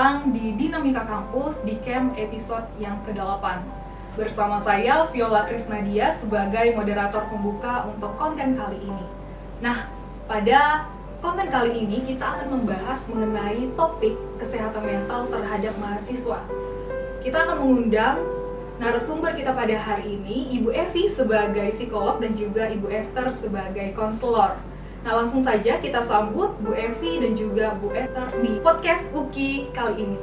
datang di Dinamika Kampus di Camp episode yang ke-8. Bersama saya Viola Krisnadia sebagai moderator pembuka untuk konten kali ini. Nah, pada konten kali ini kita akan membahas mengenai topik kesehatan mental terhadap mahasiswa. Kita akan mengundang narasumber kita pada hari ini, Ibu Evi sebagai psikolog dan juga Ibu Esther sebagai konselor. Nah, langsung saja kita sambut Bu Evi dan juga Bu Esther di podcast UKI kali ini.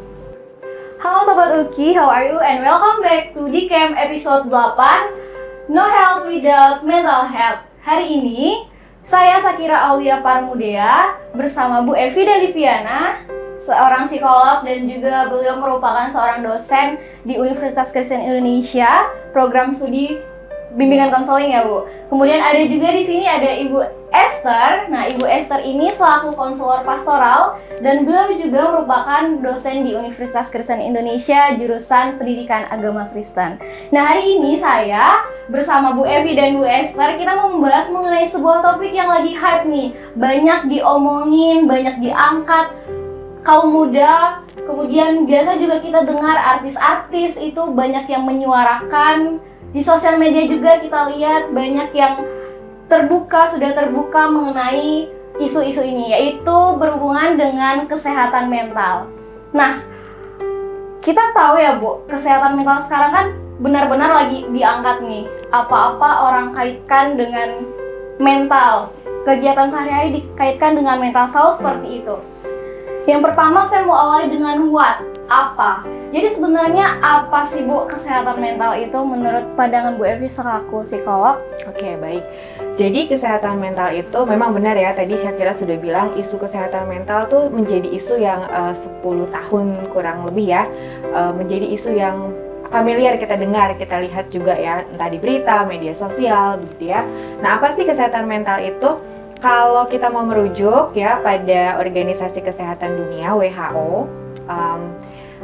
Halo Sobat UKI, how are you? And welcome back to di Camp episode 8, No Health Without Mental Health. Hari ini, saya Sakira Aulia Parmudea bersama Bu Evi dan Liviana, seorang psikolog dan juga beliau merupakan seorang dosen di Universitas Kristen Indonesia, program studi bimbingan konseling ya Bu. Kemudian ada juga di sini ada Ibu Esther. Nah, Ibu Esther ini selaku konselor pastoral dan beliau juga merupakan dosen di Universitas Kristen Indonesia jurusan Pendidikan Agama Kristen. Nah, hari ini saya bersama Bu Evi dan Bu Esther kita mau membahas mengenai sebuah topik yang lagi hype nih. Banyak diomongin, banyak diangkat kaum muda. Kemudian biasa juga kita dengar artis-artis itu banyak yang menyuarakan. Di sosial media juga kita lihat banyak yang sudah terbuka mengenai isu-isu ini, yaitu berhubungan dengan kesehatan mental. Nah, kita tahu ya Bu, kesehatan mental sekarang kan benar-benar lagi diangkat nih. Apa-apa orang kaitkan dengan mental. Kegiatan sehari-hari dikaitkan dengan mental, selalu seperti itu. Yang pertama saya mau awali dengan what? Apa? Jadi sebenarnya apa sih Bu kesehatan mental itu menurut pandangan Bu Evi selaku psikolog? Oke, baik. Jadi kesehatan mental itu memang benar ya, tadi Syakira sudah bilang isu kesehatan mental tuh menjadi isu yang 10 tahun kurang lebih ya, menjadi isu yang familiar kita dengar, kita lihat juga ya, entah di berita, media sosial begitu ya. Nah, apa sih kesehatan mental itu? Kalau kita mau merujuk ya pada Organisasi Kesehatan Dunia WHO,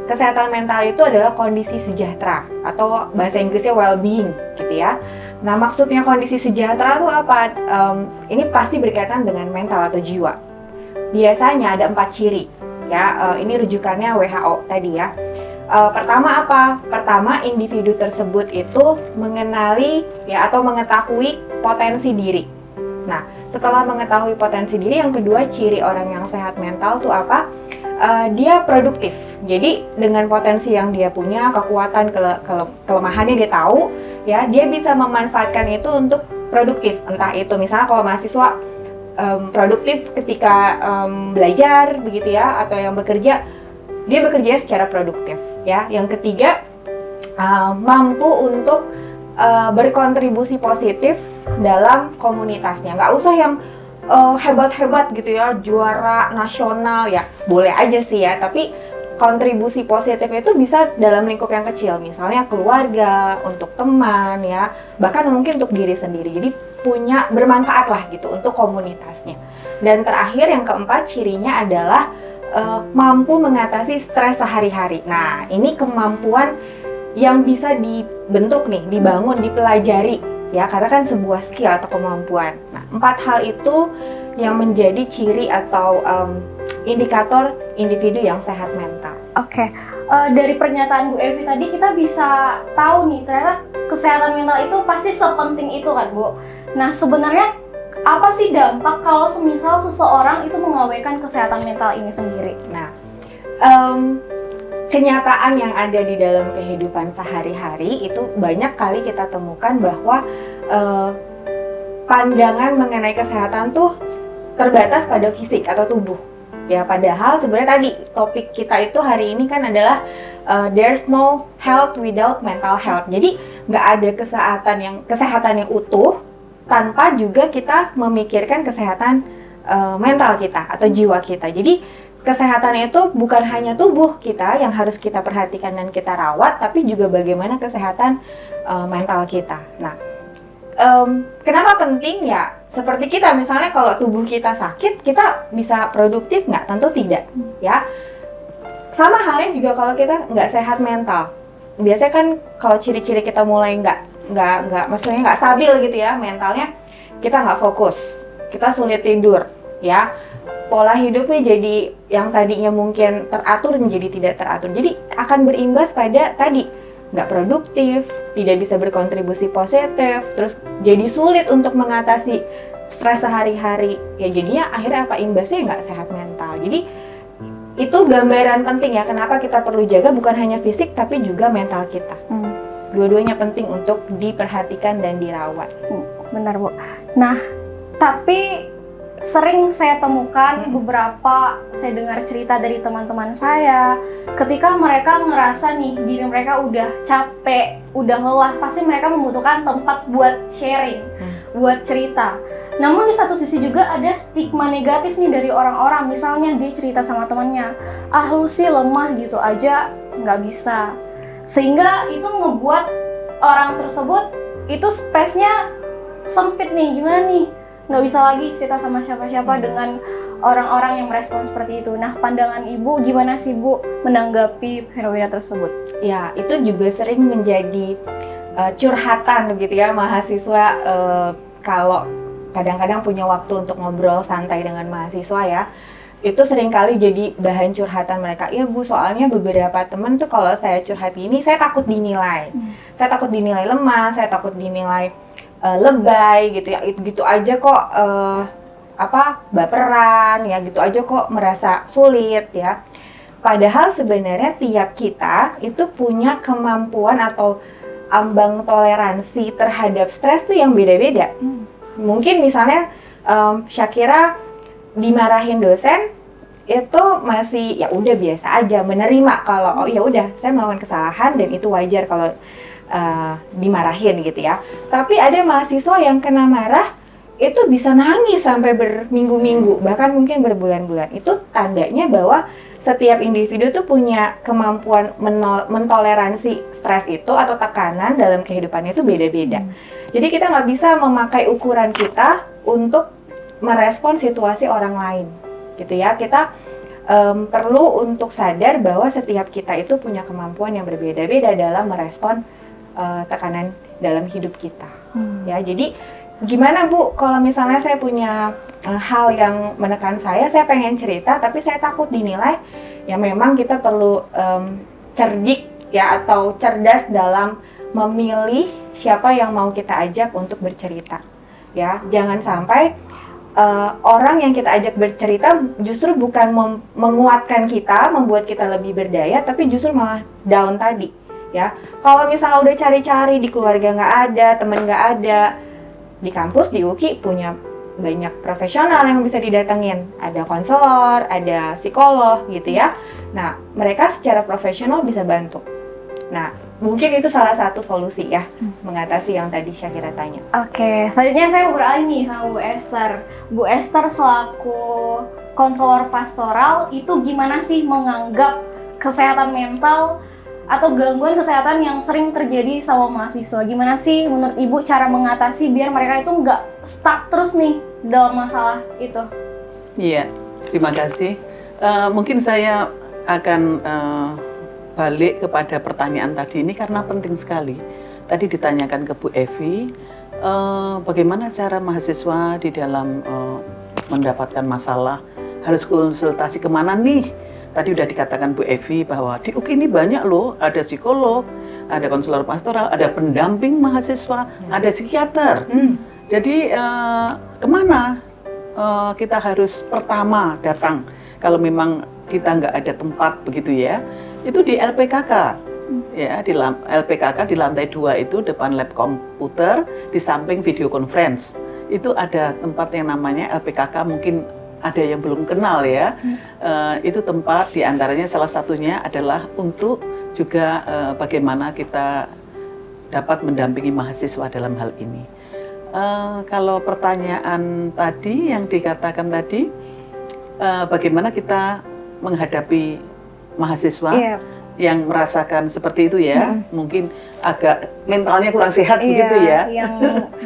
kesehatan mental itu adalah kondisi sejahtera atau bahasa Inggrisnya well-being gitu ya. Nah, maksudnya kondisi sejahtera itu apa? Ini pasti berkaitan dengan mental atau jiwa. Biasanya ada 4 ciri ya. Ini rujukannya WHO tadi ya. Pertama apa? Pertama, individu tersebut itu mengenali ya atau mengetahui potensi diri. Nah, setelah mengetahui potensi diri, yang kedua ciri orang yang sehat mental itu apa? Dia produktif. Jadi dengan potensi yang dia punya, kekuatan, kelemahannya dia tahu, ya dia bisa memanfaatkan itu untuk produktif. Entah itu misalnya kalau mahasiswa produktif ketika belajar begitu ya, atau yang bekerja, dia bekerja secara produktif. Ya, yang ketiga mampu untuk berkontribusi positif dalam komunitasnya. Nggak usah yang hebat-hebat gitu ya, juara nasional ya, boleh aja sih ya, tapi kontribusi positif itu bisa dalam lingkup yang kecil, misalnya keluarga, untuk teman ya, bahkan mungkin untuk diri sendiri. Jadi punya bermanfaat lah gitu untuk komunitasnya. Dan terakhir yang keempat cirinya adalah mampu mengatasi stres sehari-hari. Nah, ini kemampuan yang bisa dibentuk nih, dibangun, dipelajari ya, karena kan sebuah skill atau kemampuan. Nah, 4 hal itu yang menjadi ciri atau indikator individu yang sehat mental. Oke, dari pernyataan Bu Evi tadi kita bisa tahu nih, ternyata kesehatan mental itu pasti sepenting itu kan Bu. Nah, sebenarnya apa sih dampak kalau semisal seseorang itu mengabaikan kesehatan mental ini sendiri? Nah, kenyataan yang ada di dalam kehidupan sehari-hari itu banyak kali kita temukan bahwa pandangan mengenai kesehatan tuh terbatas pada fisik atau tubuh. Ya, padahal sebenarnya tadi topik kita itu hari ini kan adalah there's no health without mental health. Jadi nggak ada kesehatan yang utuh tanpa juga kita memikirkan kesehatan mental kita atau jiwa kita. Jadi kesehatan itu bukan hanya tubuh kita yang harus kita perhatikan dan kita rawat, tapi juga bagaimana kesehatan mental kita. Nah, kenapa penting ya? Seperti kita misalnya kalau tubuh kita sakit, kita bisa produktif nggak? Tentu tidak, ya. Sama halnya juga kalau kita nggak sehat mental. Biasanya kan kalau ciri-ciri kita mulai maksudnya nggak stabil gitu ya mentalnya, kita nggak fokus, kita sulit tidur, ya. Pola hidupnya jadi yang tadinya mungkin teratur menjadi tidak teratur. Jadi akan berimbas pada tadi nggak produktif, tidak bisa berkontribusi positif, terus jadi sulit untuk mengatasi stres sehari-hari. Ya jadinya akhirnya apa imbasnya nggak sehat mental. Jadi itu gambaran penting ya kenapa kita perlu jaga bukan hanya fisik tapi juga mental kita. Dua-duanya penting untuk diperhatikan dan dirawat. Benar Bu. Nah, tapi sering saya temukan beberapa, saya dengar cerita dari teman-teman saya, ketika mereka ngerasa nih diri mereka udah capek, udah lelah, pasti mereka membutuhkan tempat buat sharing, buat cerita. Namun di satu sisi juga ada stigma negatif nih dari orang-orang, misalnya dia cerita sama temannya, ah lu sih lemah gitu aja, nggak bisa. Sehingga itu ngebuat orang tersebut itu space-nya sempit nih, gimana nih? Nggak bisa lagi cerita sama siapa-siapa dengan orang-orang yang merespon seperti itu. Nah, pandangan Ibu gimana sih Bu menanggapi fenomena tersebut? Ya, itu juga sering menjadi curhatan begitu ya mahasiswa kalau kadang-kadang punya waktu untuk ngobrol santai dengan mahasiswa ya. Itu seringkali jadi bahan curhatan mereka. Iya Bu, soalnya beberapa temen tuh kalau saya curhat gini, saya takut dinilai. Saya takut dinilai lemah, saya takut dinilai lebay gitu ya, gitu aja kok baperan ya, gitu aja kok merasa sulit ya. Padahal sebenarnya tiap kita itu punya kemampuan atau ambang toleransi terhadap stres tuh yang beda-beda. Mungkin misalnya Syakira dimarahin dosen itu masih ya udah biasa aja, menerima kalau oh ya udah saya melakukan kesalahan dan itu wajar kalau dimarahin gitu ya. Tapi ada mahasiswa yang kena marah itu bisa nangis sampai berminggu-minggu, bahkan mungkin berbulan-bulan. Itu tandanya bahwa setiap individu tuh punya kemampuan mentoleransi stres itu atau tekanan dalam kehidupannya itu beda-beda. Jadi kita nggak bisa memakai ukuran kita untuk merespon situasi orang lain gitu ya. Kita perlu untuk sadar bahwa setiap kita itu punya kemampuan yang berbeda-beda dalam merespon tekanan dalam hidup kita. Ya, jadi gimana Bu kalau misalnya saya punya hal yang menekan saya pengen cerita tapi saya takut dinilai, ya memang kita perlu cerdik ya atau cerdas dalam memilih siapa yang mau kita ajak untuk bercerita. Ya, jangan sampai orang yang kita ajak bercerita justru bukan menguatkan kita, membuat kita lebih berdaya, tapi justru malah down tadi. Ya, kalau misalnya udah cari-cari di keluarga nggak ada, teman nggak ada, di kampus di UKI punya banyak profesional yang bisa didatengin, ada konselor, ada psikolog gitu ya. Nah, mereka secara profesional bisa bantu. Nah, mungkin itu salah satu solusi ya mengatasi yang tadi Syakira tanya. Oke, selanjutnya saya mau beralih nih sama Bu Esther. Bu Esther selaku konselor pastoral itu gimana sih menganggap kesehatan mental atau gangguan kesehatan yang sering terjadi sama mahasiswa? Gimana sih menurut Ibu cara mengatasi biar mereka itu nggak stuck terus nih dalam masalah itu? Iya, terima kasih. Mungkin saya akan balik kepada pertanyaan tadi ini karena penting sekali. Tadi ditanyakan ke Bu Evi, bagaimana cara mahasiswa di dalam mendapatkan masalah, harus konsultasi kemana nih? Tadi udah dikatakan Bu Evi bahwa di UKI ini banyak loh, ada psikolog, ada konselor pastoral, ada pendamping mahasiswa, ada psikiater. Jadi kemana kita harus pertama datang kalau memang kita nggak ada tempat begitu ya? Itu di LPKK. Ya, di LPKK di lantai 2 itu depan lab komputer, di samping video conference. Itu ada tempat yang namanya LPKK, mungkin ada yang belum kenal ya. Itu tempat diantaranya salah satunya adalah untuk juga bagaimana kita dapat mendampingi mahasiswa dalam hal ini. Kalau pertanyaan tadi yang dikatakan tadi, bagaimana kita menghadapi mahasiswa yang merasakan seperti itu ya, mungkin agak mentalnya kurang sehat begitu ya. Yang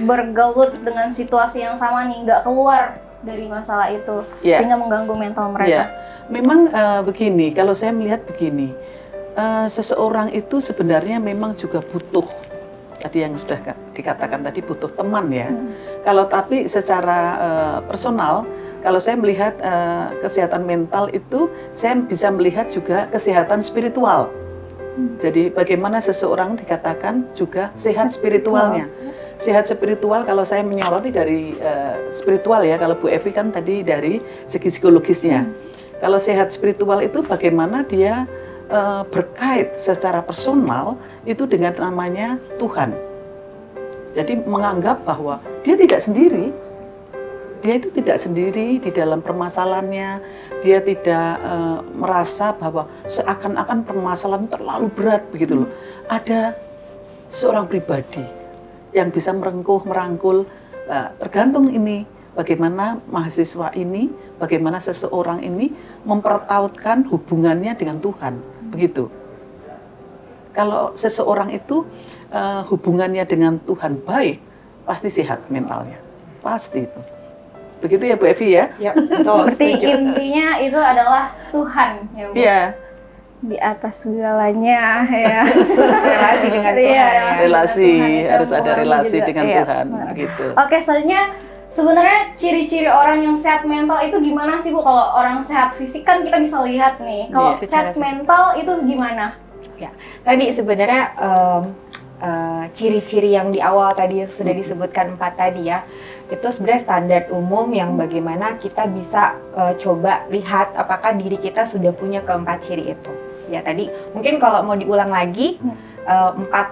bergelut dengan situasi yang sama nih, nggak keluar dari masalah itu, sehingga mengganggu mental mereka. Memang begini, kalau saya melihat begini, seseorang itu sebenarnya memang juga butuh, tadi yang sudah dikatakan tadi butuh teman ya. Kalau tapi secara personal, Kalau saya melihat kesehatan mental itu, saya bisa melihat juga kesehatan spiritual. Jadi bagaimana seseorang dikatakan juga sehat spiritualnya. Sehat spiritual kalau saya menyoroti dari spiritual ya, kalau Bu Evi kan tadi dari segi psikologisnya. Kalau sehat spiritual itu bagaimana dia berkait secara personal itu dengan namanya Tuhan. Jadi menganggap bahwa dia tidak sendiri. Dia itu tidak sendiri di dalam permasalahannya, dia tidak merasa bahwa seakan-akan permasalahan terlalu berat begitu loh. Ada seorang pribadi yang bisa merangkul, tergantung ini bagaimana mahasiswa ini, bagaimana seseorang ini mempertautkan hubungannya dengan Tuhan, begitu. Kalau seseorang itu hubungannya dengan Tuhan baik, pasti sehat mentalnya, pasti itu. Begitu ya Bu Evi ya? Ya, betul. Berarti setuju. intinya itu adalah Tuhan ya Bu. Iya, Di atas segalanya ya. Relasi dengan Tuhan. Iya, Ya. relasi, Tuhan itu harus ada mempengaruhi relasi juga. dengan Iya. Tuhan, begitu. Oke, selanjutnya sebenarnya ciri-ciri orang yang sehat mental itu gimana sih Bu? Kalau orang sehat fisik kan kita bisa lihat nih. Kalau Iya, sehat secara mental itu gimana? Ya, tadi sebenarnya ciri-ciri yang di awal tadi sudah disebutkan 4 tadi ya, itu sebenarnya standar umum yang bagaimana kita bisa coba lihat apakah diri kita sudah punya keempat ciri itu. Ya tadi mungkin kalau mau diulang lagi, 4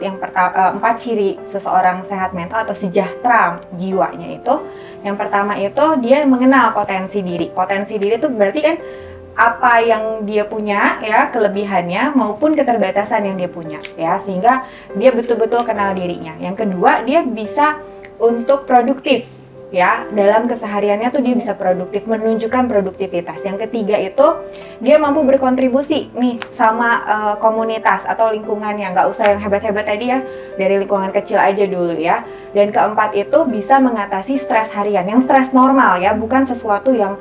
ciri seseorang sehat mental atau sejahtera jiwanya itu, yang pertama itu dia mengenal potensi diri. Potensi diri itu berarti kan apa yang dia punya ya, kelebihannya maupun keterbatasan yang dia punya ya, sehingga dia betul-betul kenal dirinya. Yang kedua, dia bisa untuk produktif ya, dalam kesehariannya tuh dia bisa produktif, menunjukkan produktivitas. Yang ketiga itu dia mampu berkontribusi nih sama komunitas atau lingkungannya, nggak usah yang hebat-hebat tadi ya, dari lingkungan kecil aja dulu ya. Dan keempat itu bisa mengatasi stres harian, yang stres normal ya, bukan sesuatu yang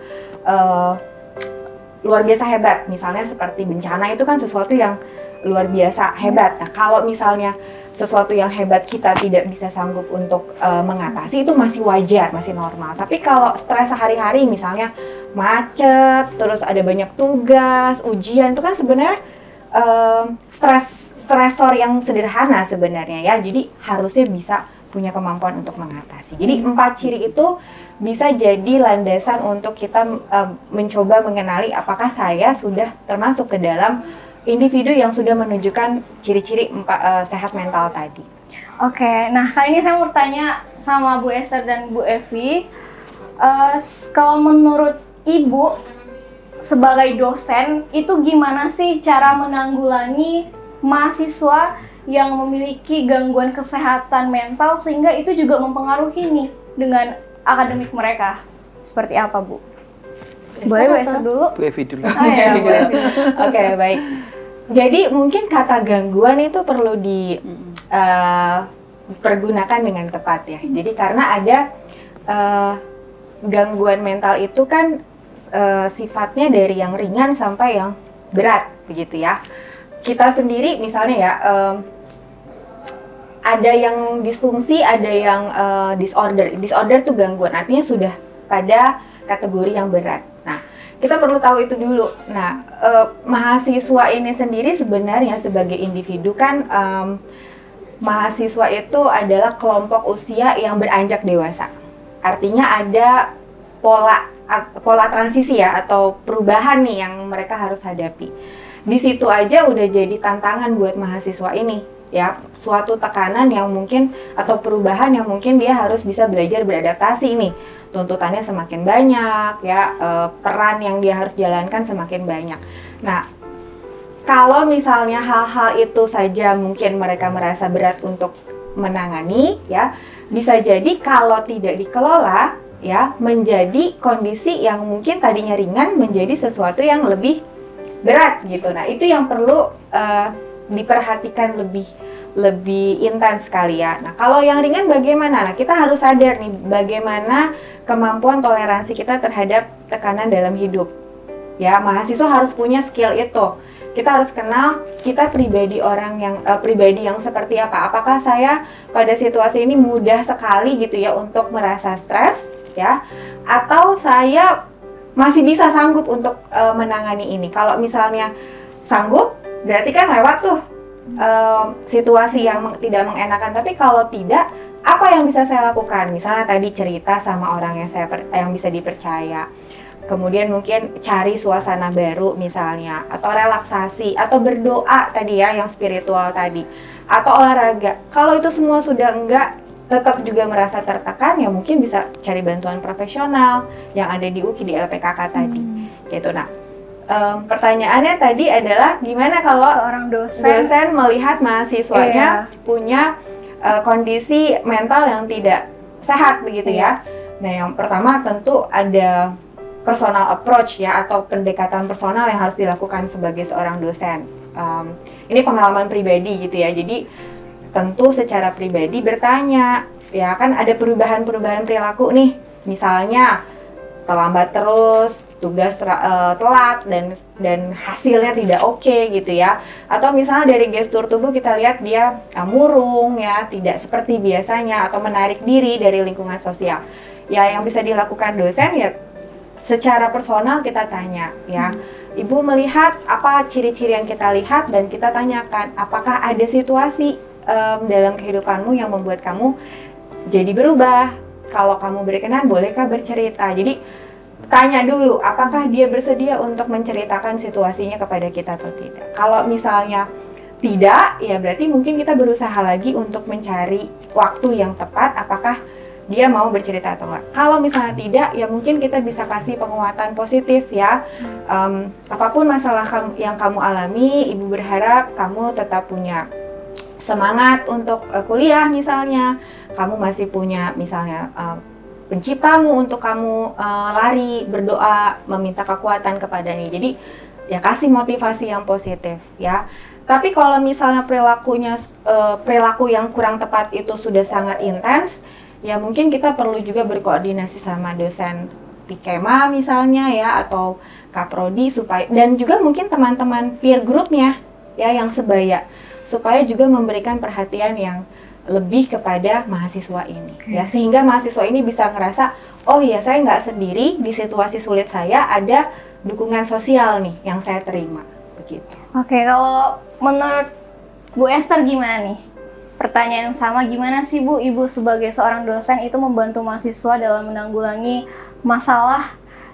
luar biasa hebat. Misalnya seperti bencana itu kan sesuatu yang luar biasa hebat. Nah, kalau misalnya sesuatu yang hebat kita tidak bisa sanggup untuk mengatasi, itu masih wajar, masih normal. Tapi kalau stres sehari-hari misalnya macet, terus ada banyak tugas, ujian, itu kan sebenarnya stresor yang sederhana sebenarnya ya. Jadi harusnya bisa punya kemampuan untuk mengatasi. Jadi 4 ciri itu bisa jadi landasan untuk kita mencoba mengenali apakah saya sudah termasuk ke dalam individu yang sudah menunjukkan ciri-ciri sehat mental tadi. Oke, nah kali ini saya mau tanya sama Bu Esther dan Bu Evi, kalau menurut Ibu sebagai dosen itu gimana sih cara menanggulangi mahasiswa yang memiliki gangguan kesehatan mental sehingga itu juga mempengaruhi nih dengan akademik mereka? Seperti apa Bu? Boleh Bu Esther dulu? Bu Evi dulu. Oh ya, Bu Evi. Oke, baik. Jadi mungkin kata gangguan itu perlu dipergunakan dengan tepat ya. Jadi karena ada gangguan mental itu kan sifatnya dari yang ringan sampai yang berat, begitu ya. Kita sendiri misalnya ya, ada yang disfungsi, ada yang disorder. Disorder itu gangguan, artinya sudah pada kategori yang berat. Nah, kita perlu tahu itu dulu. Nah, mahasiswa ini sendiri sebenarnya sebagai individu kan, mahasiswa itu adalah kelompok usia yang beranjak dewasa. Artinya ada pola transisi ya, atau perubahan nih yang mereka harus hadapi. Di situ aja udah jadi tantangan buat mahasiswa ini ya, suatu tekanan yang mungkin atau perubahan yang mungkin dia harus bisa belajar beradaptasi nih. Tuntutannya semakin banyak ya, peran yang dia harus jalankan semakin banyak. Nah, kalau misalnya hal-hal itu saja mungkin mereka merasa berat untuk menangani ya, bisa jadi kalau tidak dikelola ya, menjadi kondisi yang mungkin tadinya ringan menjadi sesuatu yang lebih berat gitu. Nah, itu yang perlu diperhatikan lebih intens sekali ya. Nah, kalau yang ringan bagaimana? Nah, kita harus sadar nih bagaimana kemampuan toleransi kita terhadap tekanan dalam hidup. Ya, mahasiswa harus punya skill itu. Kita harus kenal kita pribadi pribadi yang seperti apa. Apakah saya pada situasi ini mudah sekali gitu ya untuk merasa stres ya, atau saya masih bisa sanggup untuk menangani ini. Kalau misalnya sanggup, berarti kan lewat tuh situasi yang tidak mengenakan. Tapi kalau tidak, apa yang bisa saya lakukan? Misalnya tadi cerita sama orang yang bisa dipercaya. Kemudian mungkin cari suasana baru misalnya, atau relaksasi, atau berdoa tadi ya, yang spiritual tadi, atau olahraga. Kalau itu semua sudah enggak, tetap juga merasa tertekan, ya mungkin bisa cari bantuan profesional yang ada di UKI, di LPKK tadi. Gitu. Nah, pertanyaannya tadi adalah gimana kalau Seorang dosen melihat mahasiswanya punya kondisi mental yang tidak sehat begitu ya. Nah, yang pertama tentu ada personal approach ya, atau pendekatan personal yang harus dilakukan sebagai seorang dosen. Ini pengalaman pribadi gitu ya. Jadi tentu secara pribadi bertanya, ya kan ada perubahan-perubahan perilaku nih. Misalnya terlambat terus, tugas telat dan hasilnya tidak oke gitu ya. Atau misalnya dari gestur tubuh kita lihat dia murung ya, tidak seperti biasanya, atau menarik diri dari lingkungan sosial. Ya yang bisa dilakukan dosen ya secara personal kita tanya ya, Ibu melihat apa ciri-ciri yang kita lihat, dan kita tanyakan apakah ada situasi dalam kehidupanmu yang membuat kamu jadi berubah. Kalau kamu berkenan, bolehkah bercerita? Jadi tanya dulu apakah dia bersedia untuk menceritakan situasinya kepada kita atau tidak. Kalau misalnya tidak, ya berarti mungkin kita berusaha lagi untuk mencari waktu yang tepat, apakah dia mau bercerita atau enggak. Kalau misalnya tidak, ya mungkin kita bisa kasih penguatan positif ya. Apapun masalah yang kamu alami, Ibu berharap kamu tetap punya semangat untuk kuliah misalnya. Kamu masih punya misalnya penciptamu untuk kamu lari, berdoa, meminta kekuatan kepadanya. Jadi ya kasih motivasi yang positif ya. Tapi kalau misalnya perilaku yang kurang tepat itu sudah sangat intens, ya mungkin kita perlu juga berkoordinasi sama dosen Pikema misalnya ya, atau Kaprodi, supaya, dan juga mungkin teman-teman peer groupnya ya yang sebaya, supaya juga memberikan perhatian yang lebih kepada mahasiswa ini. Ya, sehingga mahasiswa ini bisa ngerasa, oh ya saya nggak sendiri di situasi sulit saya, ada dukungan sosial nih yang saya terima begitu. Oke, kalau menurut Bu Esther gimana nih? Pertanyaan yang sama, gimana sih Bu, Ibu sebagai seorang dosen itu membantu mahasiswa dalam menanggulangi masalah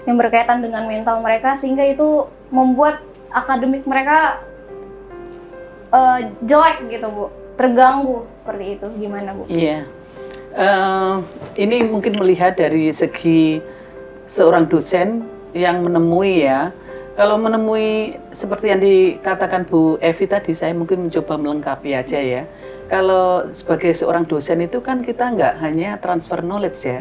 yang berkaitan dengan mental mereka, sehingga itu membuat akademik mereka jelek gitu Bu, terganggu seperti itu, gimana Bu? Iya, ini mungkin melihat dari segi seorang dosen yang menemui ya. Kalau menemui seperti yang dikatakan Bu Evi tadi, saya mungkin mencoba melengkapi aja ya. Kalau sebagai seorang dosen itu kan kita nggak hanya transfer knowledge ya,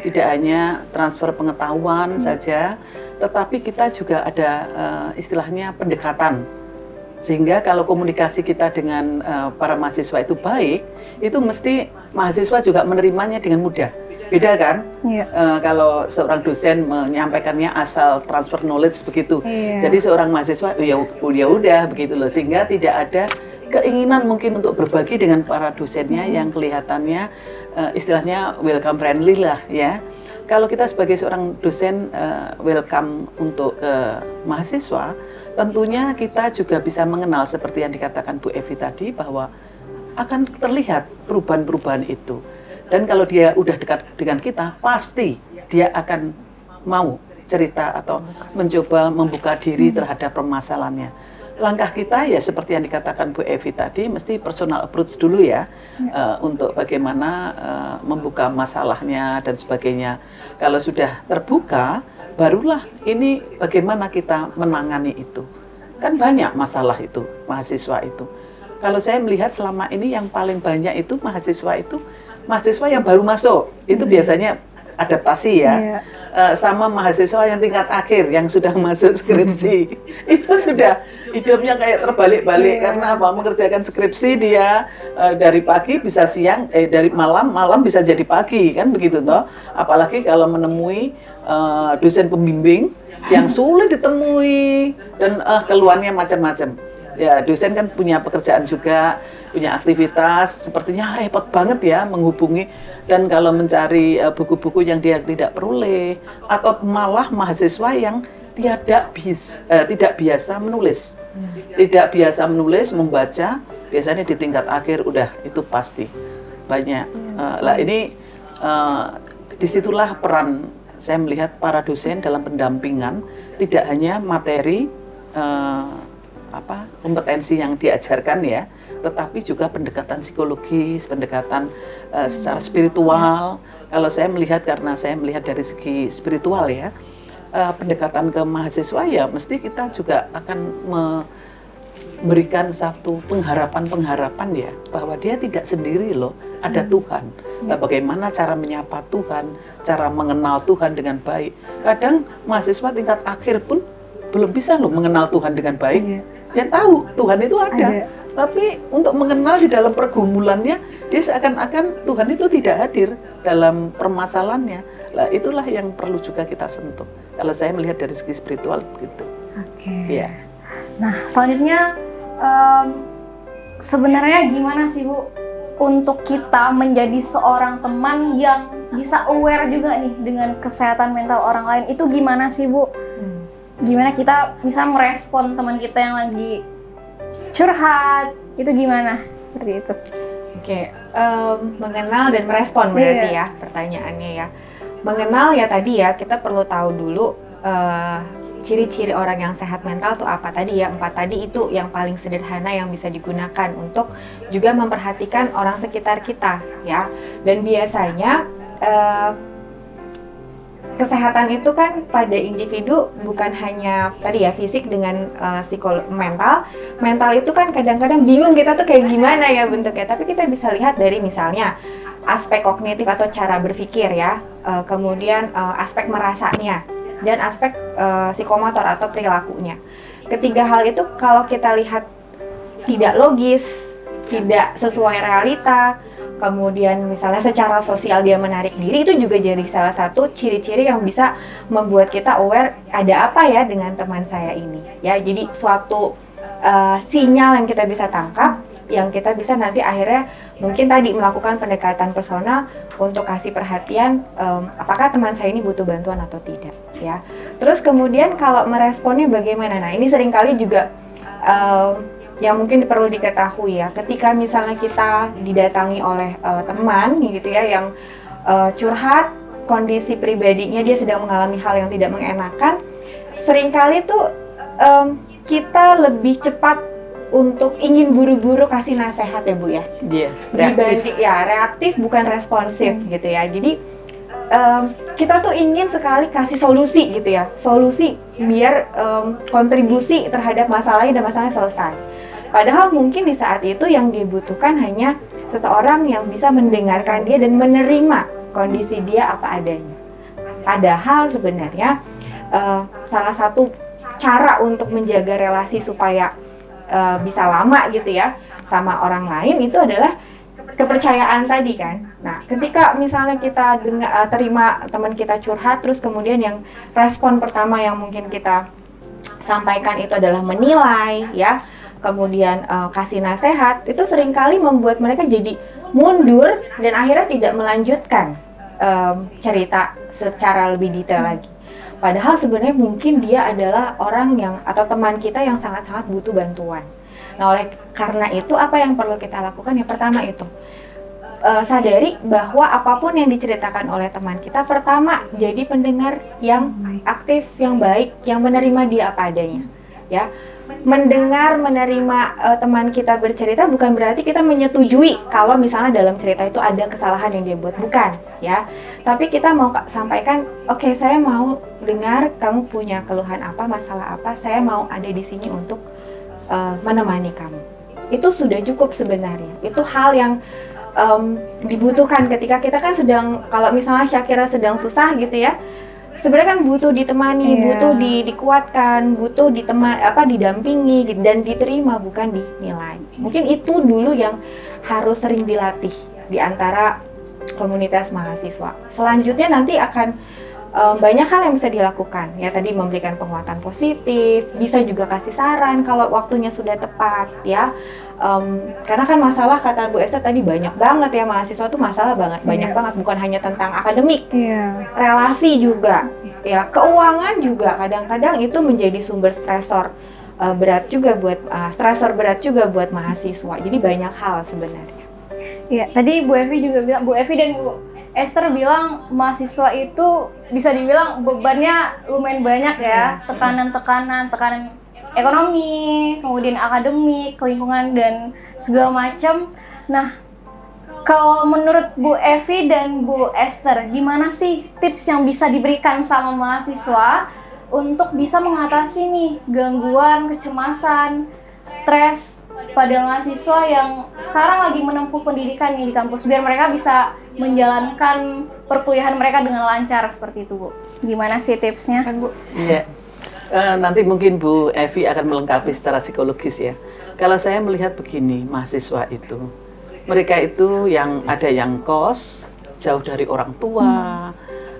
tidak hanya transfer pengetahuan saja, tetapi kita juga ada istilahnya pendekatan. Sehingga kalau komunikasi kita dengan para mahasiswa itu baik, itu mesti mahasiswa juga menerimanya dengan mudah. Beda kan? Iya. Kalau seorang dosen menyampaikannya asal transfer knowledge begitu. Iya. Jadi seorang mahasiswa ya udah begitu loh, sehingga tidak ada keinginan mungkin untuk berbagi dengan para dosennya yang kelihatannya istilahnya welcome friendly lah ya. Kalau kita sebagai seorang dosen welcome untuk mahasiswa, tentunya kita juga bisa mengenal seperti yang dikatakan Bu Evi tadi, bahwa akan terlihat perubahan-perubahan itu. Dan kalau dia udah dekat dengan kita, pasti dia akan mau cerita atau mencoba membuka diri terhadap permasalahannya. Langkah kita ya seperti yang dikatakan Bu Evi tadi, mesti personal approach dulu ya, untuk bagaimana membuka masalahnya dan sebagainya. Kalau sudah terbuka, barulah ini bagaimana kita menangani itu. Kan banyak masalah itu, mahasiswa itu. Kalau saya melihat selama ini yang paling banyak itu mahasiswa yang baru masuk, itu biasanya adaptasi ya. Sama mahasiswa yang tingkat akhir yang sudah masuk skripsi itu sudah hidupnya kayak terbalik-balik karena apa? Mengerjakan skripsi dia dari pagi bisa siang, dari malam bisa jadi pagi kan begitu toh. Apalagi kalau menemui dosen pembimbing yang sulit ditemui dan keluhannya macam-macam. Ya, dosen kan punya pekerjaan juga, punya aktivitas, sepertinya repot banget ya menghubungi, dan kalau mencari buku-buku yang dia tidak peroleh, atau malah mahasiswa yang tidak biasa menulis. Tidak biasa menulis, membaca, biasanya di tingkat akhir udah itu pasti banyak. Lah ini disitulah peran saya melihat para dosen dalam pendampingan, tidak hanya materi kompetensi yang diajarkan ya, tetapi juga pendekatan psikologis, pendekatan secara spiritual. Kalau saya melihat, karena saya melihat dari segi spiritual ya, pendekatan ke mahasiswa ya, mesti kita juga akan memberikan satu pengharapan ya, bahwa dia tidak sendiri loh, ada Tuhan. Bagaimana cara menyapa Tuhan, cara mengenal Tuhan dengan baik. Kadang mahasiswa tingkat akhir pun belum bisa loh mengenal Tuhan dengan baik. Dia tahu Tuhan itu ada, tapi untuk mengenal di dalam pergumulannya, dia seakan-akan Tuhan itu tidak hadir dalam permasalahannya. Lah itulah yang perlu juga kita sentuh. Kalau saya melihat dari segi spiritual begitu. Oke. Ya. Nah, selanjutnya sebenarnya gimana sih Bu untuk kita menjadi seorang teman yang bisa aware juga nih dengan kesehatan mental orang lain, itu gimana sih Bu? Gimana kita bisa merespon teman kita yang lagi curhat, itu gimana? Seperti itu. Oke, mengenal dan merespon berarti ya pertanyaannya ya. Mengenal ya tadi ya, kita perlu tahu dulu ciri-ciri orang yang sehat mental tuh apa tadi ya. 4 tadi itu yang paling sederhana yang bisa digunakan untuk juga memperhatikan orang sekitar kita ya. Dan biasanya kesehatan itu kan pada individu bukan hanya tadi ya fisik dengan mental itu kan kadang-kadang bingung kita tuh kayak gimana ya bentuknya, tapi kita bisa lihat dari misalnya aspek kognitif atau cara berpikir ya, kemudian aspek merasanya dan aspek psikomotor atau perilakunya. Ketiga hal itu kalau kita lihat tidak logis, tidak sesuai realita, kemudian misalnya secara sosial dia menarik diri, itu juga jadi salah satu ciri-ciri yang bisa membuat kita aware ada apa ya dengan teman saya ini ya. Jadi suatu sinyal yang kita bisa tangkap, yang kita bisa nanti akhirnya mungkin tadi melakukan pendekatan personal untuk kasih perhatian apakah teman saya ini butuh bantuan atau tidak ya. Terus kemudian kalau meresponnya bagaimana, nah ini seringkali juga yang mungkin perlu diketahui ya, ketika misalnya kita didatangi oleh teman gitu ya yang curhat kondisi pribadinya, dia sedang mengalami hal yang tidak mengenakan, seringkali tuh kita lebih cepat untuk ingin buru-buru kasih nasihat ya Bu ya. Iya, Dibanding ya reaktif bukan responsif gitu ya. Jadi kita tuh ingin sekali kasih solusi gitu ya, solusi biar kontribusi terhadap masalahnya dan masalahnya selesai. Padahal mungkin di saat itu yang dibutuhkan hanya seseorang yang bisa mendengarkan dia dan menerima kondisi dia apa adanya. Padahal sebenarnya salah satu cara untuk menjaga relasi supaya bisa lama gitu ya sama orang lain itu adalah kepercayaan tadi kan. Nah, ketika misalnya kita terima teman kita curhat, terus kemudian yang respon pertama yang mungkin kita sampaikan itu adalah menilai ya, kemudian kasih nasihat, itu seringkali membuat mereka jadi mundur dan akhirnya tidak melanjutkan cerita secara lebih detail lagi. Padahal sebenarnya mungkin dia adalah orang yang atau teman kita yang sangat-sangat butuh bantuan. Nah, oleh karena itu apa yang perlu kita lakukan? Yang pertama itu sadari bahwa apapun yang diceritakan oleh teman kita, pertama jadi pendengar yang aktif, yang baik, yang menerima dia apa adanya. Ya, mendengar, menerima teman kita bercerita bukan berarti kita menyetujui kalau misalnya dalam cerita itu ada kesalahan yang dia buat, bukan ya. Tapi kita mau sampaikan, oke, saya mau dengar kamu punya keluhan apa, masalah apa, saya mau ada di sini untuk menemani kamu. Itu sudah cukup sebenarnya. Itu hal yang dibutuhkan ketika kita kan sedang, kalau misalnya Syakira sedang susah gitu ya, sebenarnya kan butuh ditemani, butuh dikuatkan, butuh didampingi dan diterima, bukan dinilai. Mungkin itu dulu yang harus sering dilatih di antara komunitas mahasiswa. Selanjutnya nanti akan banyak hal yang bisa dilakukan ya, tadi memberikan penguatan positif, bisa juga kasih saran kalau waktunya sudah tepat ya. Karena kan masalah, kata Bu Esther tadi, banyak banget ya, mahasiswa tuh masalah banyak banget, bukan hanya tentang akademik, relasi juga ya, keuangan juga kadang-kadang itu menjadi sumber stresor berat juga buat mahasiswa. Jadi banyak hal sebenarnya. Iya, tadi Bu Evi juga bilang, Bu Evi dan Bu Esther bilang mahasiswa itu bisa dibilang bebannya lumayan banyak ya, tekanan ekonomi, kemudian akademik, lingkungan dan segala macam. Nah, kalau menurut Bu Evi dan Bu Esther, gimana sih tips yang bisa diberikan sama mahasiswa untuk bisa mengatasi nih gangguan, kecemasan, stres pada mahasiswa yang sekarang lagi menempuh pendidikan nih di kampus, biar mereka bisa menjalankan perkuliahan mereka dengan lancar seperti itu, Bu? Gimana sih tipsnya? Bu? Iya. Nanti mungkin Bu Evi akan melengkapi secara psikologis ya. Kalau saya melihat begini, mahasiswa itu, mereka itu yang ada yang kos, jauh dari orang tua,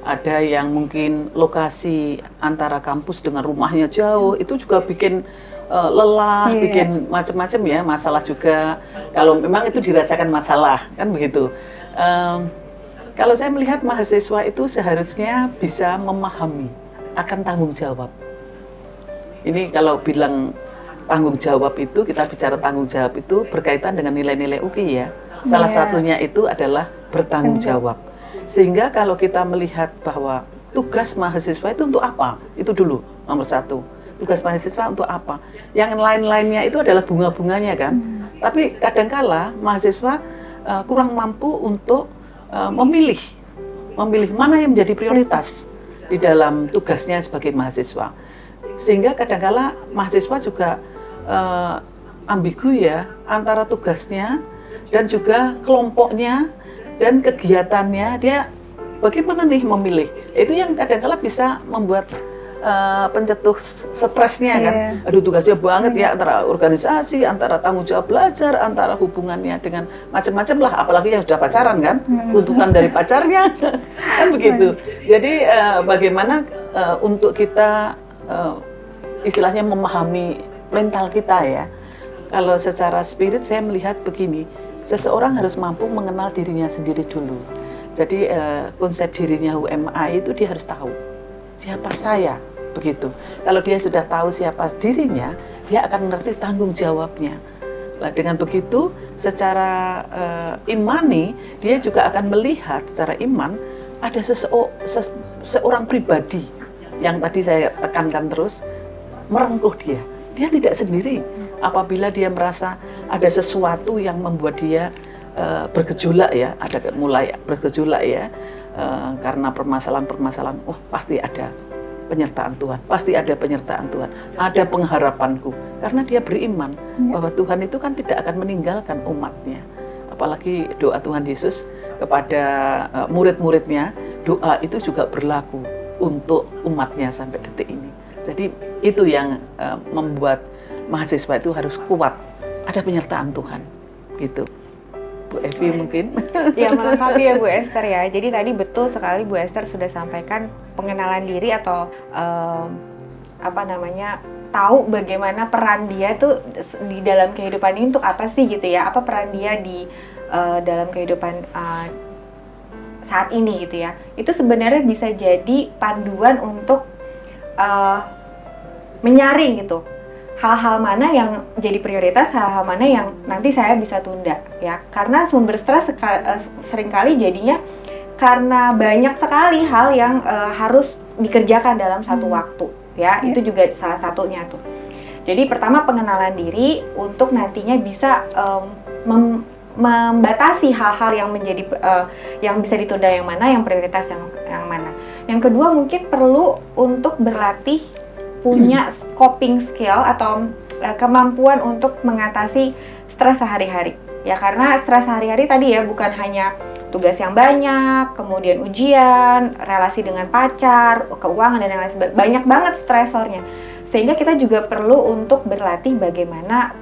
ada yang mungkin lokasi antara kampus dengan rumahnya jauh, itu juga bikin lelah, bikin macam-macam ya, masalah juga. Kalau memang itu dirasakan masalah, kan begitu. Kalau saya melihat mahasiswa itu seharusnya bisa memahami akan tanggung jawab. Ini kalau bilang tanggung jawab itu, kita bicara tanggung jawab itu berkaitan dengan nilai-nilai UKI ya. Salah satunya itu adalah bertanggung jawab. Sehingga kalau kita melihat bahwa tugas mahasiswa itu untuk apa? Itu dulu, nomor satu. Tugas mahasiswa untuk apa? Yang lain-lainnya itu adalah bunga-bunganya kan. Tapi kadangkala mahasiswa kurang mampu untuk memilih mana yang menjadi prioritas di dalam tugasnya sebagai mahasiswa. Sehingga kadangkala mahasiswa juga ambigu ya antara tugasnya dan juga kelompoknya dan kegiatannya, dia bagaimana nih memilih. Itu yang kadangkala bisa membuat pencetus stresnya kan. Aduh, tugasnya banget ya, antara organisasi, antara tanggung jawab belajar, antara hubungannya dengan macam-macam lah, apalagi yang sudah pacaran kan, tuntutan dari pacarnya kan begitu. Jadi bagaimana untuk kita istilahnya memahami mental kita ya. Kalau secara spirit saya melihat begini, seseorang harus mampu mengenal dirinya sendiri dulu. Jadi konsep dirinya UMI itu dia harus tahu siapa saya, begitu. Kalau dia sudah tahu siapa dirinya, dia akan mengerti tanggung jawabnya. Nah, dengan begitu, secara imani, dia juga akan melihat secara iman ada seorang pribadi yang tadi saya tekankan terus, merengkuh dia. Dia tidak sendiri. Apabila dia merasa ada sesuatu yang membuat dia bergejolak ya, ada mulai bergejolak ya, karena permasalahan-permasalahan, pasti ada penyertaan Tuhan, pasti ada penyertaan Tuhan, ada pengharapanku, karena dia beriman bahwa Tuhan itu kan tidak akan meninggalkan umatnya. Apalagi doa Tuhan Yesus kepada murid-muridnya, doa itu juga berlaku untuk umatnya sampai detik ini. Jadi itu yang membuat mahasiswa itu harus kuat, ada penyertaan Tuhan, gitu. Bu Evi mungkin? Ya, melengkapi ya Bu Esther ya. Jadi tadi betul sekali Bu Esther sudah sampaikan pengenalan diri atau tahu bagaimana peran dia tuh di dalam kehidupan ini untuk apa sih gitu ya. Apa peran dia di dalam kehidupan saat ini gitu ya. Itu sebenarnya bisa jadi panduan untuk menyaring gitu. Hal-hal mana yang jadi prioritas, hal-hal mana yang nanti saya bisa tunda ya. Karena sumber stres seringkali jadinya karena banyak sekali hal yang harus dikerjakan dalam satu waktu ya. Itu juga salah satunya tuh. Jadi pertama pengenalan diri untuk nantinya bisa membatasi hal-hal yang menjadi yang bisa ditunda yang mana, yang prioritas yang mana. Yang kedua mungkin perlu untuk berlatih punya coping skill atau kemampuan untuk mengatasi stres sehari-hari. Ya, karena stres sehari-hari tadi ya bukan hanya tugas yang banyak, kemudian ujian, relasi dengan pacar, keuangan dan lain-lain, banyak banget stresornya. Sehingga kita juga perlu untuk berlatih bagaimana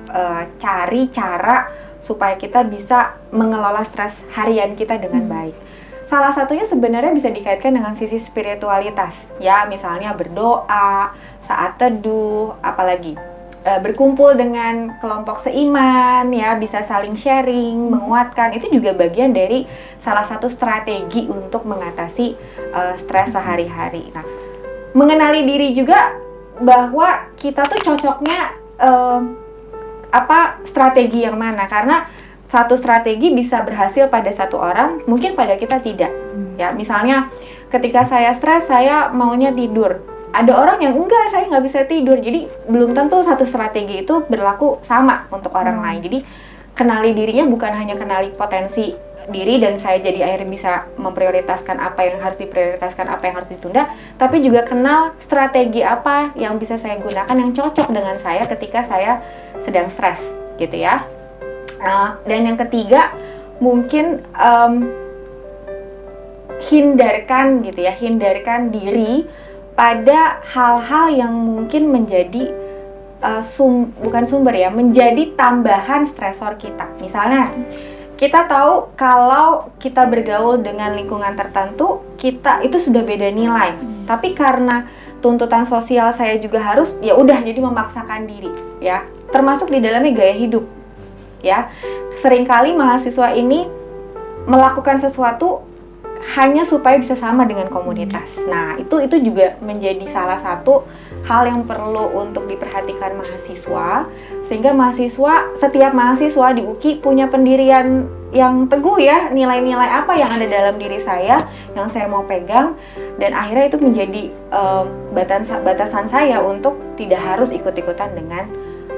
cari cara supaya kita bisa mengelola stres harian kita dengan baik. salah satunya sebenarnya bisa dikaitkan dengan sisi spiritualitas, ya, misalnya berdoa, saat teduh, apalagi berkumpul dengan kelompok seiman, ya, bisa saling sharing, menguatkan, itu juga bagian dari salah satu strategi untuk mengatasi stres sehari-hari. Nah, mengenali diri juga bahwa kita tuh cocoknya strategi yang mana, karena satu strategi bisa berhasil pada satu orang, mungkin pada kita tidak. Ya, misalnya ketika saya stres, saya maunya tidur. Ada orang yang enggak, saya nggak bisa tidur. Jadi belum tentu satu strategi itu berlaku sama untuk orang lain. Jadi kenali dirinya bukan hanya kenali potensi diri dan saya jadi akhirnya bisa memprioritaskan apa yang harus diprioritaskan, apa yang harus ditunda, tapi juga kenal strategi apa yang bisa saya gunakan yang cocok dengan saya ketika saya sedang stres, gitu ya. Dan yang ketiga, mungkin hindarkan diri pada hal-hal yang mungkin menjadi menjadi tambahan stresor kita. Misalnya, kita tahu kalau kita bergaul dengan lingkungan tertentu, kita itu sudah beda nilai. Tapi karena tuntutan sosial saya juga harus, ya udah jadi memaksakan diri, ya. Termasuk di dalamnya gaya hidup. Ya, seringkali mahasiswa ini melakukan sesuatu hanya supaya bisa sama dengan komunitas. Nah, itu juga menjadi salah satu hal yang perlu untuk diperhatikan mahasiswa, sehingga setiap mahasiswa di UKI punya pendirian yang teguh, ya, nilai-nilai apa yang ada dalam diri saya yang saya mau pegang, dan akhirnya itu menjadi batasan saya untuk tidak harus ikut-ikutan dengan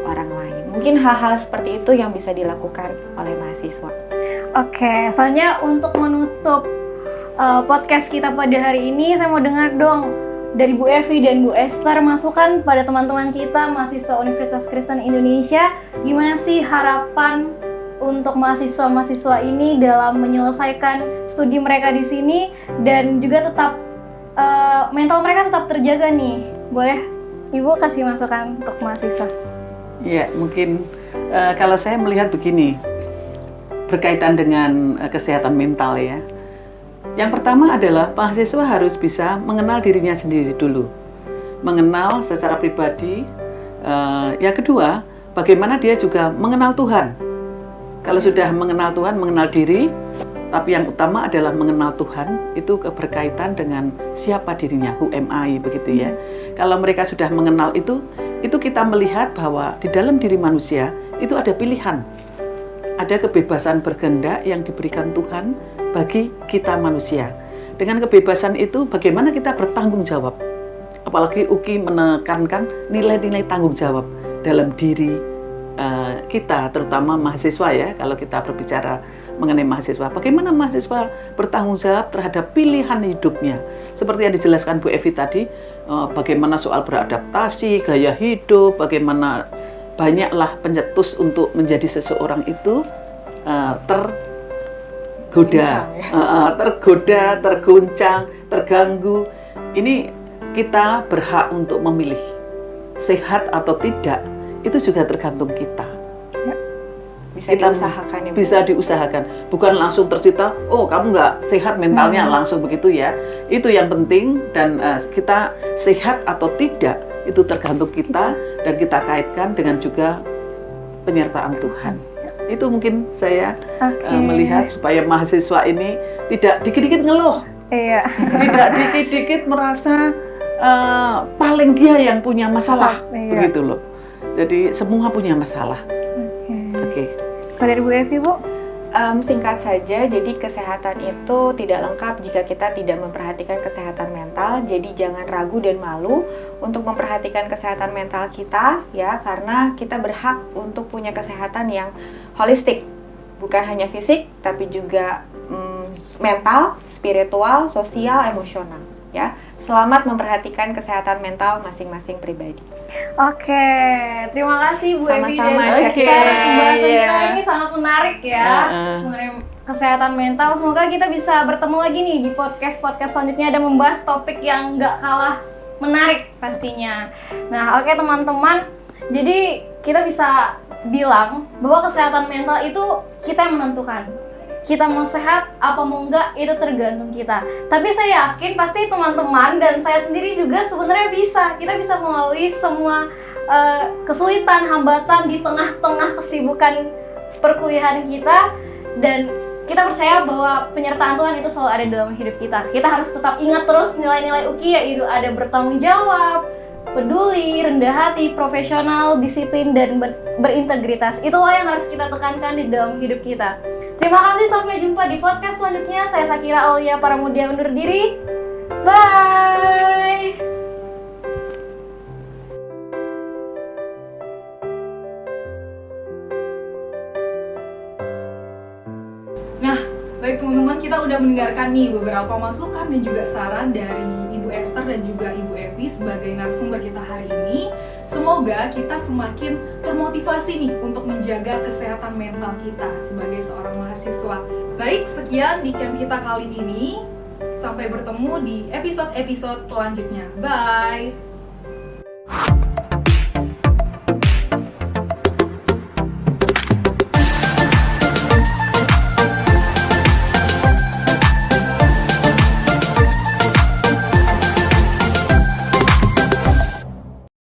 orang lain. Mungkin hal-hal seperti itu yang bisa dilakukan oleh mahasiswa. Oke, soalnya untuk menutup podcast kita pada hari ini, saya mau dengar dong dari Bu Evi dan Bu Esther masukan pada teman-teman kita mahasiswa Universitas Kristen Indonesia, gimana sih harapan untuk mahasiswa-mahasiswa ini dalam menyelesaikan studi mereka di sini dan juga tetap mental mereka tetap terjaga nih. Boleh Ibu kasih masukan untuk mahasiswa? Ya, mungkin kalau saya melihat begini, berkaitan dengan kesehatan mental, ya. Yang pertama adalah mahasiswa harus bisa mengenal dirinya sendiri dulu, mengenal secara pribadi. Yang kedua, bagaimana dia juga mengenal Tuhan. Kalau sudah mengenal Tuhan, mengenal diri, tapi yang utama adalah mengenal Tuhan, itu berkaitan dengan siapa dirinya, who am I, begitu ya. Kalau mereka sudah mengenal itu kita melihat bahwa di dalam diri manusia itu ada pilihan. Ada kebebasan berkehendak yang diberikan Tuhan bagi kita manusia. Dengan kebebasan itu, bagaimana kita bertanggung jawab? Apalagi UKI menekankan nilai-nilai tanggung jawab dalam diri kita, terutama mahasiswa, ya. Kalau kita berbicara mengenai mahasiswa, bagaimana mahasiswa bertanggung jawab terhadap pilihan hidupnya? Seperti yang dijelaskan Bu Evi tadi, bagaimana soal beradaptasi, gaya hidup, bagaimana banyaklah pencetus untuk menjadi seseorang itu tergoda, terguncang, terganggu. Ini kita berhak untuk memilih sehat atau tidak, itu juga tergantung kita. Bisa diusahakan, bukan langsung tersita, oh kamu nggak sehat mentalnya, langsung begitu, ya. Itu yang penting, dan kita sehat atau tidak itu tergantung kita, dan kita kaitkan dengan juga penyertaan Tuhan. Itu mungkin saya melihat supaya mahasiswa ini tidak dikit-dikit ngeluh, tidak dikit-dikit merasa paling dia yang punya masalah, begitu loh. Jadi semua punya masalah. Oke. Kalau dari Bu Evi, Bu? Singkat saja, jadi kesehatan itu tidak lengkap jika kita tidak memperhatikan kesehatan mental. Jadi jangan ragu dan malu untuk memperhatikan kesehatan mental kita, ya, karena kita berhak untuk punya kesehatan yang holistik, bukan hanya fisik, tapi juga mental, spiritual, sosial, emosional, ya. Selamat memperhatikan kesehatan mental masing-masing pribadi. Oke, terima kasih Bu Evi dan Bu Esther. Pembahasan kita hari ini sangat menarik, ya, mengenai kesehatan mental. Semoga kita bisa bertemu lagi nih di podcast-podcast selanjutnya dan membahas topik yang nggak kalah menarik pastinya. Nah, oke teman-teman, jadi kita bisa bilang bahwa kesehatan mental itu kita yang menentukan. kita mau sehat apa mau enggak itu tergantung kita. Tapi saya yakin pasti teman-teman dan saya sendiri juga sebenarnya kita bisa melalui semua kesulitan, hambatan di tengah-tengah kesibukan perkuliahan kita, dan kita percaya bahwa penyertaan Tuhan itu selalu ada dalam hidup kita. Kita harus tetap ingat terus nilai-nilai UKI, yaitu ada bertanggung jawab, peduli, rendah hati, profesional, disiplin, dan berintegritas. Itulah yang harus kita tekankan di dalam hidup kita. Terima kasih, sampai jumpa di podcast selanjutnya. Saya Sakira Aulia Paramudia undur diri. Bye! Nah, baik teman-teman, kita udah mendengarkan nih beberapa masukan dan juga saran dari Ibu Esther dan juga Ibu Evi sebagai narasumber kita hari ini. Semoga kita semakin termotivasi nih untuk menjaga kesehatan mental kita sebagai seorang mahasiswa. Baik, sekian di camp kita kali ini. Sampai bertemu di episode-episode selanjutnya. Bye!